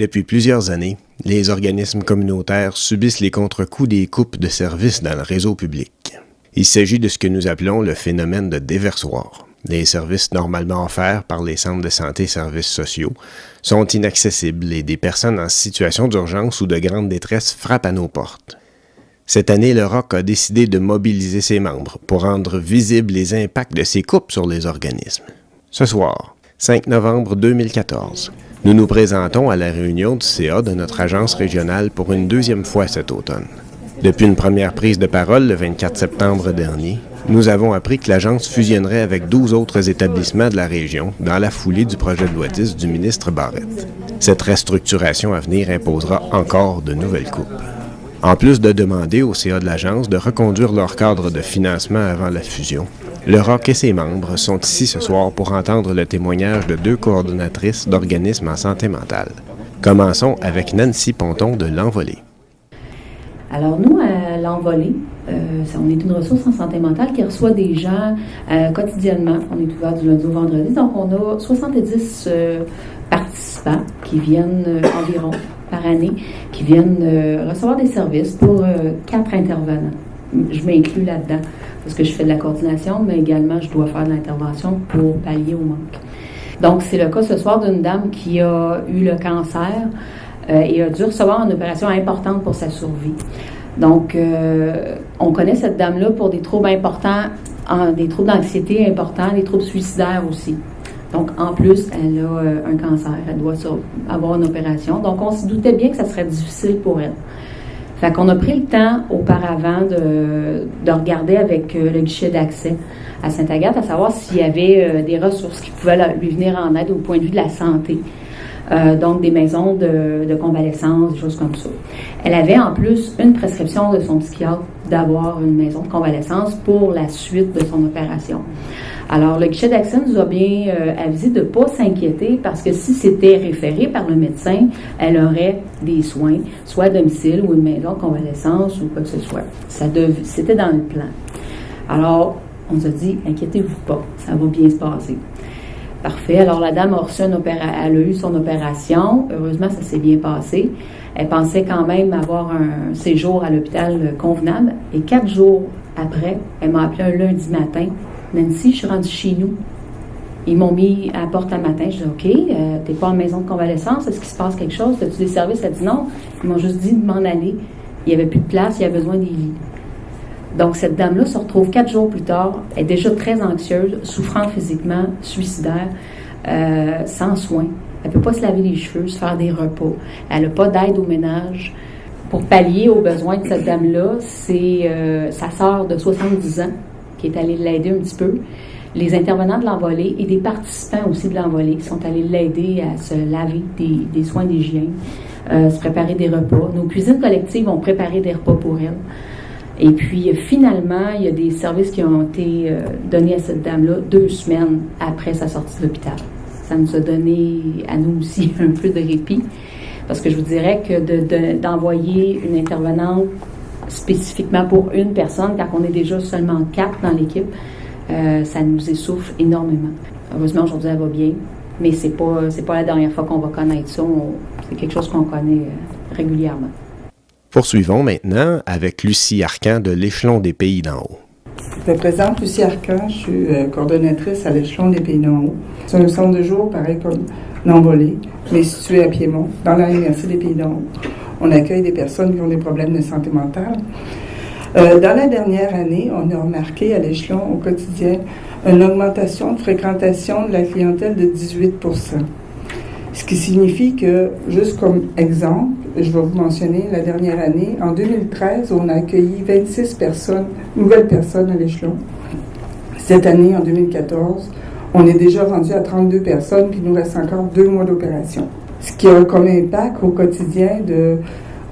Depuis plusieurs années, les organismes communautaires subissent les contre-coups des coupes de services dans le réseau public. Il s'agit de ce que nous appelons le phénomène de déversoir. Les services normalement offerts par les centres de santé et services sociaux sont inaccessibles et des personnes en situation d'urgence ou de grande détresse frappent à nos portes. Cette année, le ROC a décidé de mobiliser ses membres pour rendre visibles les impacts de ces coupes sur les organismes. Ce soir, 5 novembre 2014, nous nous présentons à la réunion du CA de notre agence régionale pour une deuxième fois cet automne. Depuis une première prise de parole le 24 septembre dernier, nous avons appris que l'agence fusionnerait avec 12 autres établissements de la région dans la foulée du projet de loi 10 du ministre Barrette. Cette restructuration à venir imposera encore de nouvelles coupes. En plus de demander au CA de l'agence de reconduire leur cadre de financement avant la fusion, le ROC et ses membres sont ici ce soir pour entendre le témoignage de 2 coordonnatrices d'organismes en santé mentale. Commençons avec Nancy Ponton de L'Envolée. Alors nous, à L'Envolée, on est une ressource en santé mentale qui reçoit des gens quotidiennement. On est ouvert du lundi au vendredi, donc on a 70 participants qui viennent environ par année, qui viennent recevoir des services pour 4 intervenants. Je m'inclus là-dedans parce que je fais de la coordination, mais également je dois faire de l'intervention pour pallier au manque. Donc c'est le cas ce soir d'une dame qui a eu le cancer et a dû recevoir une opération importante pour sa survie. Donc on connaît cette dame-là pour des troubles importants, des troubles d'anxiété importants, des troubles suicidaires aussi. Donc, en plus, elle a un cancer, elle doit avoir une opération. Donc, on se doutait bien que ça serait difficile pour elle. Fait qu'on a pris le temps auparavant de regarder avec le guichet d'accès à Sainte-Agathe, à savoir s'il y avait des ressources qui pouvaient lui venir en aide au point de vue de la santé. Donc, des maisons de convalescence, des choses comme ça. Elle avait en plus une prescription de son psychiatre d'avoir une maison de convalescence pour la suite de son opération. Alors, le guichet d'accès nous a bien avisé de ne pas s'inquiéter parce que si c'était référé par le médecin, elle aurait des soins, soit à domicile ou une maison de convalescence ou quoi que ce soit. C'était dans le plan. Alors, on nous a dit, inquiétez-vous pas, ça va bien se passer. Parfait. Alors, la dame elle a eu son opération. Heureusement, ça s'est bien passé. Elle pensait quand même avoir un séjour à l'hôpital convenable. Et 4 jours après, elle m'a appelé un lundi matin. Nancy, je suis rendue chez nous. Ils m'ont mis à la porte un matin. Je dis, OK, t'es pas en maison de convalescence. Est-ce qu'il se passe quelque chose? As-tu des services? Elle dit non. Ils m'ont juste dit de m'en aller. Il n'y avait plus de place. Il y avait besoin des lits. Donc, cette dame-là se retrouve 4 jours plus tard. Elle est déjà très anxieuse, souffrant physiquement, suicidaire, sans soins. Elle ne peut pas se laver les cheveux, se faire des repas. Elle n'a pas d'aide au ménage. Pour pallier aux besoins de cette dame-là, c'est sa sœur de 70 ans qui est allée l'aider un petit peu. Les intervenants de L'Envolée et des participants aussi de L'Envolée sont allés l'aider à se laver des soins d'hygiène, se préparer des repas. Nos cuisines collectives ont préparé des repas pour elle. Et puis, finalement, il y a des services qui ont été donnés à cette dame-là 2 semaines après sa sortie de l'hôpital. Ça nous a donné, à nous aussi, un peu de répit. Parce que je vous dirais que d'envoyer une intervenante spécifiquement pour une personne, quand on est déjà seulement 4 dans l'équipe, ça nous essouffle énormément. Heureusement, aujourd'hui, elle va bien. Mais c'est pas la dernière fois qu'on va connaître ça. C'est quelque chose qu'on connaît régulièrement. Poursuivons maintenant avec Lucie Arcan de l'Échelon des Pays d'en haut. Je me présente, Lucie Arcan, je suis coordonnatrice à l'Échelon des Pays d'en haut. C'est un centre de jour, pareil comme L'Envolée, mais situé à Piémont, dans la MRC des Pays d'en haut. On accueille des personnes qui ont des problèmes de santé mentale. Dans la dernière année, on a remarqué à l'Échelon, au quotidien, une augmentation de fréquentation de la clientèle de 18%. Ce qui signifie que, juste comme exemple, je vais vous mentionner la dernière année, en 2013, on a accueilli 26 nouvelles personnes à l'Échelon. Cette année, en 2014, on est déjà rendu à 32 personnes, puis il nous reste encore 2 mois d'opération. Ce qui a comme impact au quotidien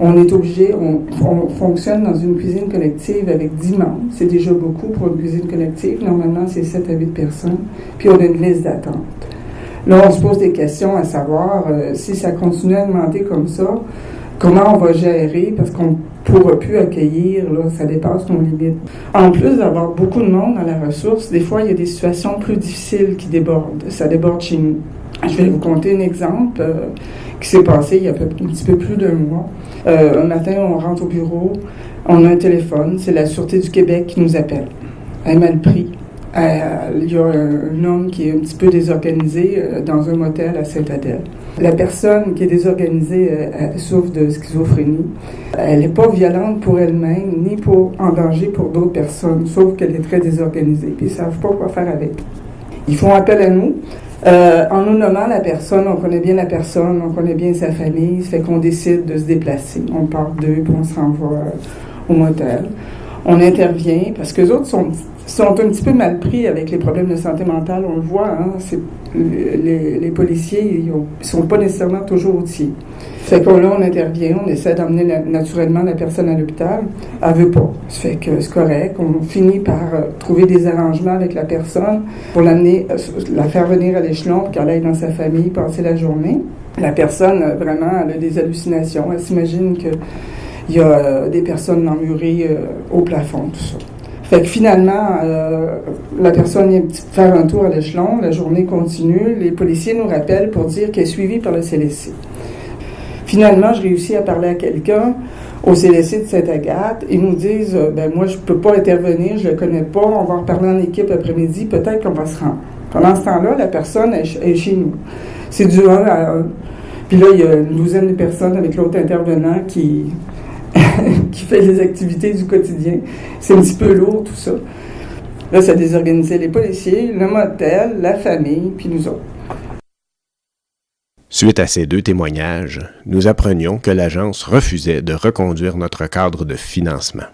on est obligé, on fonctionne dans une cuisine collective avec 10 membres. C'est déjà beaucoup pour une cuisine collective. Normalement, c'est 7 à 8 personnes. Puis on a une liste d'attente. Là, on se pose des questions à savoir si ça continue à augmenter comme ça, comment on va gérer, parce qu'on ne pourra plus accueillir, là, ça dépasse nos limites. En plus d'avoir beaucoup de monde dans la ressource, des fois, il y a des situations plus difficiles qui débordent. Ça déborde chez nous. Je vais vous conter un exemple. qui s'est passé il y a un petit peu plus d'un mois. Un matin, on rentre au bureau, on a un téléphone, c'est la Sûreté du Québec qui nous appelle. Elle est mal pris. Il y a un homme qui est un petit peu désorganisé dans un motel à Sainte-Adèle. La personne qui est désorganisée elle souffre de schizophrénie. Elle n'est pas violente pour elle-même, ni en danger pour d'autres personnes, sauf qu'elle est très désorganisée, puis ils ne savent pas quoi faire avec. Ils font appel à nous. En nous nommant la personne, on connaît bien la personne, on connaît bien sa famille, ça fait qu'on décide de se déplacer. On part d'eux, puis on s'en va au motel. On intervient, parce que les autres sont un petit peu mal pris avec les problèmes de santé mentale, on le voit, hein, les policiers, ils sont pas nécessairement toujours outillés. Fait que là, on intervient, on essaie d'emmener naturellement la personne à l'hôpital. Elle veut pas. Ça fait que c'est correct. On finit par trouver des arrangements avec la personne pour l'amener, la faire venir à l'échelon pour qu'elle aille dans sa famille, passer la journée. La personne, vraiment, elle a des hallucinations. Elle s'imagine qu'il y a des personnes emmurées au plafond, tout ça. Fait que finalement, la personne vient faire un tour à l'échelon, la journée continue, les policiers nous rappellent pour dire qu'elle est suivie par le CLSC. Finalement, je réussis à parler à quelqu'un au CLSC de Sainte-Agathe. Ils nous disent, moi, je ne peux pas intervenir, je ne le connais pas, on va en parler en équipe après-midi, peut-être qu'on va se rendre. Pendant ce temps-là, la personne est chez nous. C'est du 1 à 1. Puis là, il y a une douzaine de personnes avec l'autre intervenant qui fait les activités du quotidien. C'est un petit peu lourd, tout ça. Là, ça désorganisait les policiers, le motel, la famille, puis nous autres. Suite à ces 2 témoignages, nous apprenions que l'agence refusait de reconduire notre cadre de financement.